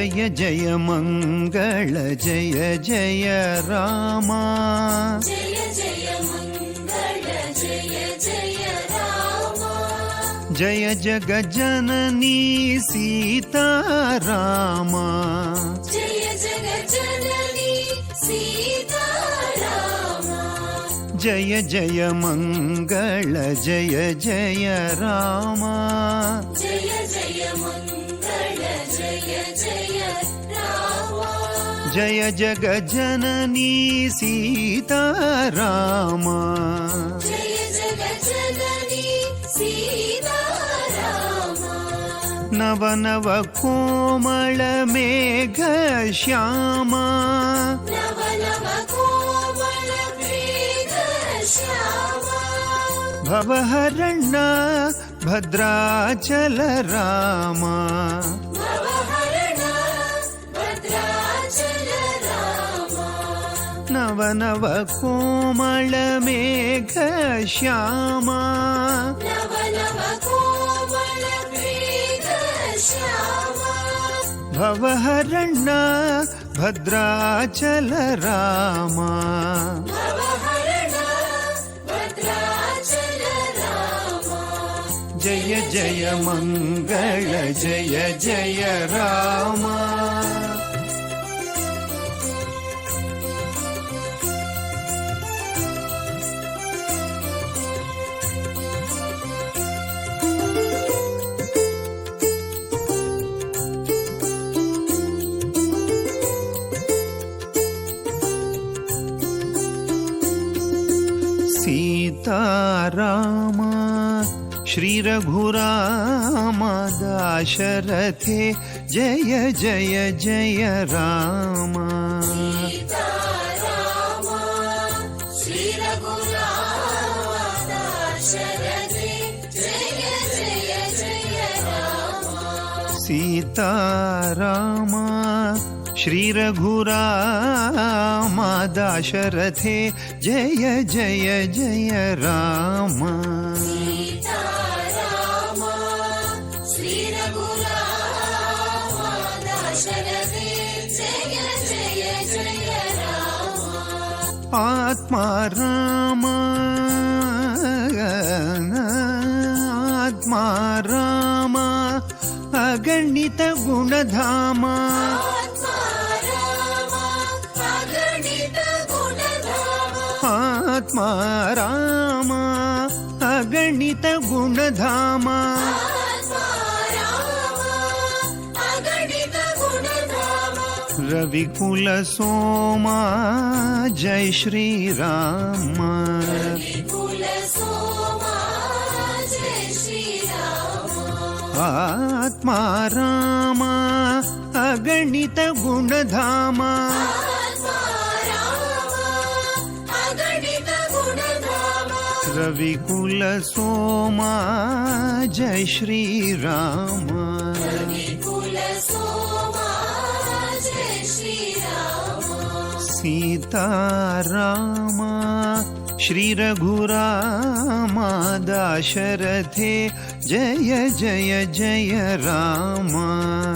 जय जय मंगल जय जय राम जय जय मंगल जय जय राम जय जगज्जननी सीता राम जय जगज्जननी सीता राम जय जय मंगल जय जय राम जय जय मंगल जय जय राम जय जगज्जननी सीता राम जय जगज्जननी सीता राम नव नव कोमल मेघ श्यामा नव नव कोमल मेघ श्यामा भवहरण भद्राचल राम भवहरण भद्राचल राम नव नव कोमल मेघ श्यामा नव नव कोमल मेघ श्यामा भवहरण भद्राचल राम भवहरण भद्राचल राम जय जय मंगल जय जय राम सीताराम श्री रघुराम दाशरथे जय जय जय राम सीताराम श्री रघुराम दाशरथे जय जय जय राम सीताराम श्री रघुराम दाशरथे जय जय जय राम सीताराम श्री रघुराम दाशरथे जय जय जय राम आत्मा राम आत्मा राम अगणित गुणधाम आत्मा राम अगणित गुणधाम रविकुल सोमा जय श्री राम आत्मा राम अगणित गुणधाम रविकुल सोमा जय श्री राम सीताराम श्री रघुराम दाशरथे जय जय जय राम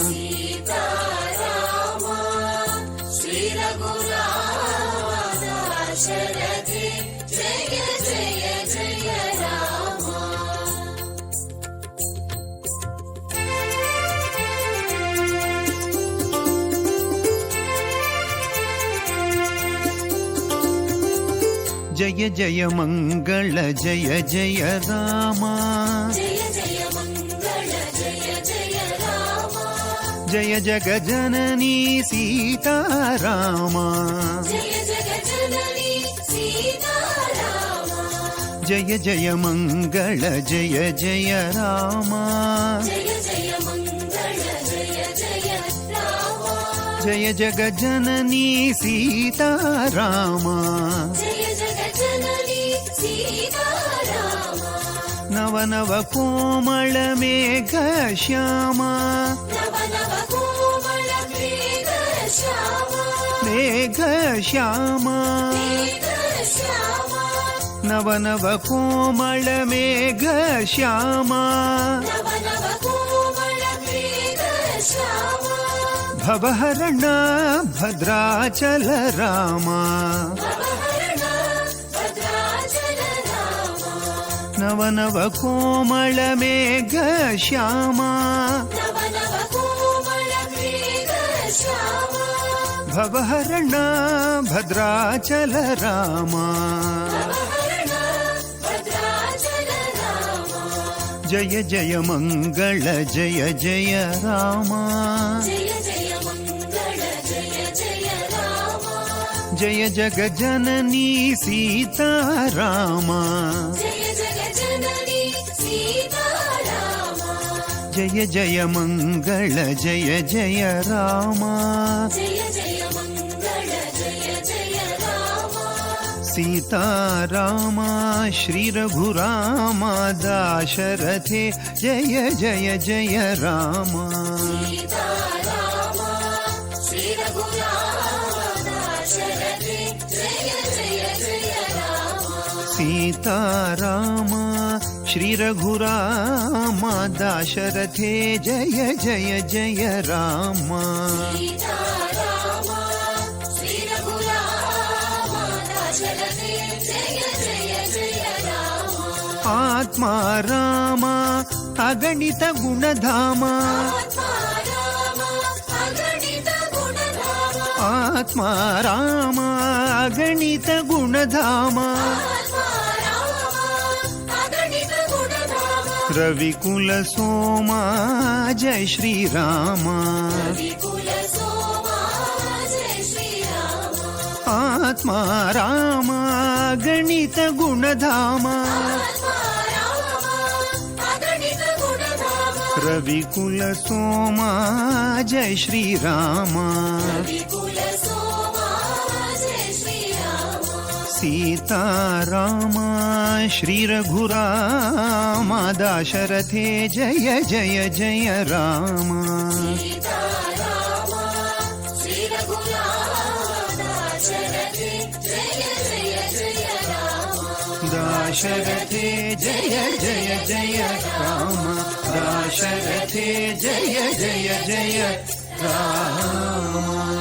सीताराम श्री रघुराम दाशरथे जय जय जय राम जय जय मंगल जय जय राम जय जय मंगल जय जय राम जय जगज्जननी सीता राम जय जगज्जननी सीता राम जय जय मंगल जय जय राम जय जय मंगल जय जय राम जय जगज्जननी सीता राम जय जगज्जननी सीता राम नव नव कोमल मेघ श्यामा नव नव कोमल मेघ श्यामा मेघ श्यामा मेघ श्यामा नव नव कोमल मेघ श्यामा नव नव कोमल मेघ श्यामा ಭವಹರಣ ಭದ್ರಾಚಲ ರಾಮ ಭವಹರಣ ಭದ್ರಾಚಲ ರಾಮ ನವನವ ಕೋಮಳ ಮೇಘ ಶ್ಯಾಮ ನವ ನವ ಕೋಮಳ ಮೇಘ ಶ್ಯಾಮ ಭವಹರಣ ಭದ್ರಾಚಲ ರಾಮ ಭವಹರಣ ಭದ್ರಾಚಲ ರಾಮ ಜಯ ಜಯ ಮಂಗಳ ಜಯ ಜಯ ರಾಮ ಜಯ ಜಯ ಮಂಗಳ ಜಯ ಜಯ ರಾಮ ಜಯ ಜಗ ಜನನೀ ಸೀತಾರಾಮ ಜಯ ಜಗ ಜನನಿ ಸೀತಾರಾಮ ಜಯ ಜಯ ಮಂಗಳ ಜಯ ಜಯ ರಾಮ ಜಯ ಜಯ ಮಂಗಳ ಜಯ ಜಯ ರಾಮ सीताराम श्री रघुराम दाशरथे जय जय जय राम सीताराम श्री रघुराम दाशरथे जय जय जय राम सीताराम श्री रघुराम दाशरथे जय जय जय राम सीताराम श्री रघुराम दाशरथे जय जय जय राम आत्मा राम अगणित गुणधाम आत्मा राम अगणित गुणधाम आत्मा राम अगणित गुणधाम आत्मा राम अगणित गुणधाम रविकुल सोमा जय श्री राम विपुल सोमा जय श्री राम आत्मा राम गणित गुणधाम आत्मा राम अगणित गुणधाम रविकुल सोमा जय श्री राम विपुल सोमा जय श्री राम सीताराम श्री रघुराम दाशरथे जय जय जय राम सीताराम श्री रघुराम दाशरथे जय जय जय राम दाशरथे जय जय जय राम दाशरथे जय जय जय राम